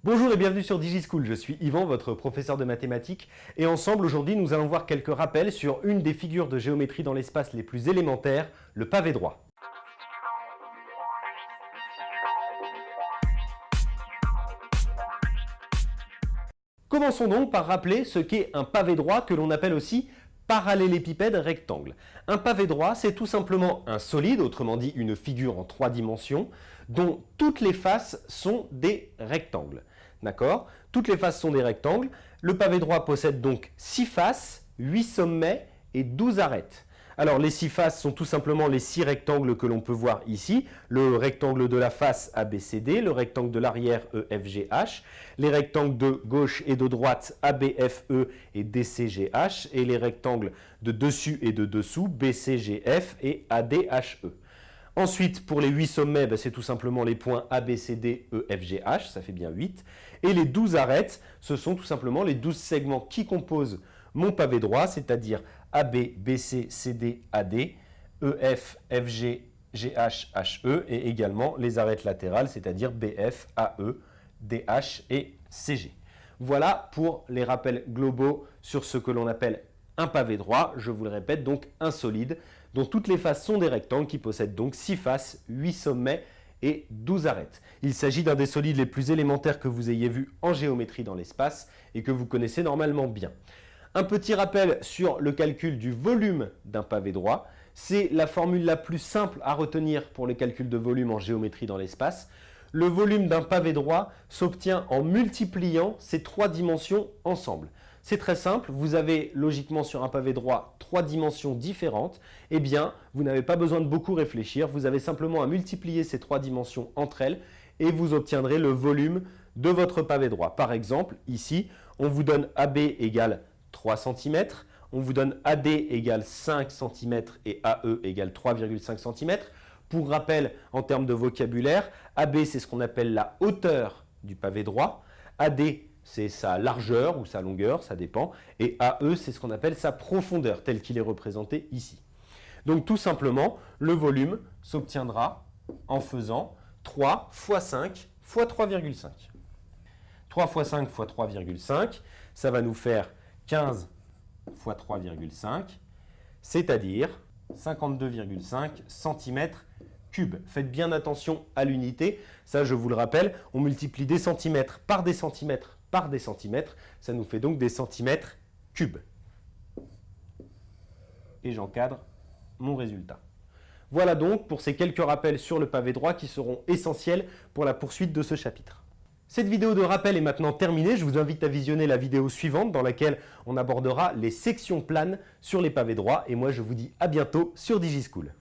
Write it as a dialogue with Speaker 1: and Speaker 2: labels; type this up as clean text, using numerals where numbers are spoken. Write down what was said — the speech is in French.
Speaker 1: Bonjour et bienvenue sur DigiSchool, je suis Yvan, votre professeur de mathématiques, et ensemble aujourd'hui nous allons voir quelques rappels sur une des figures de géométrie dans l'espace les plus élémentaires, le pavé droit. Commençons donc par rappeler ce qu'est un pavé droit que l'on appelle aussi parallélépipède rectangle. Un pavé droit, c'est tout simplement un solide, autrement dit une figure en 3 dimensions, dont toutes les faces sont des rectangles. D'accord? Toutes les faces sont des rectangles. Le pavé droit possède donc 6 faces, 8 sommets et 12 arêtes. Alors les 6 faces sont tout simplement les 6 rectangles que l'on peut voir ici. Le rectangle de la face ABCD, le rectangle de l'arrière EFGH, les rectangles de gauche et de droite ABFE et DCGH, et les rectangles de dessus et de dessous BCGF et ADHE. Ensuite, pour les 8 sommets, c'est tout simplement les points ABCD, EFGH, ça fait bien 8. Et les 12 arêtes, ce sont tout simplement les 12 segments qui composent mon pavé droit, c'est-à-dire AB, BC, CD, AD, EF, FG, GH, HE, et également les arêtes latérales, c'est-à-dire BF, AE, DH et CG. Voilà pour les rappels globaux sur ce que l'on appelle un pavé droit, je vous le répète, donc un solide, dont toutes les faces sont des rectangles qui possèdent donc 6 faces, 8 sommets et 12 arêtes. Il s'agit d'un des solides les plus élémentaires que vous ayez vu en géométrie dans l'espace et que vous connaissez normalement bien. Un petit rappel sur le calcul du volume d'un pavé droit. C'est la formule la plus simple à retenir pour le calcul de volume en géométrie dans l'espace. Le volume d'un pavé droit s'obtient en multipliant ces 3 dimensions ensemble. C'est très simple, vous avez logiquement sur un pavé droit 3 dimensions différentes. Eh bien, vous n'avez pas besoin de beaucoup réfléchir, vous avez simplement à multiplier ces 3 dimensions entre elles et vous obtiendrez le volume de votre pavé droit. Par exemple, ici, on vous donne AB égale 3 cm, on vous donne AD égale 5 cm et AE égale 3,5 cm. Pour rappel, en termes de vocabulaire, AB c'est ce qu'on appelle la hauteur du pavé droit, AD c'est sa largeur ou sa longueur, ça dépend, et AE c'est ce qu'on appelle sa profondeur, tel qu'il est représenté ici. Donc tout simplement, le volume s'obtiendra en faisant 3 fois 5 fois 3,5. 3 fois 5 fois 3,5, ça va nous faire 15 fois 3,5, c'est-à-dire 52,5 cm3. Faites bien attention à l'unité, ça je vous le rappelle, on multiplie des centimètres par des centimètres par des centimètres, ça nous fait donc des centimètres cubes. Et j'encadre mon résultat. Voilà donc pour ces quelques rappels sur le pavé droit qui seront essentiels pour la poursuite de ce chapitre. Cette vidéo de rappel est maintenant terminée. Je vous invite à visionner la vidéo suivante dans laquelle on abordera les sections planes sur les pavés droits. Et moi, je vous dis à bientôt sur DigiSchool.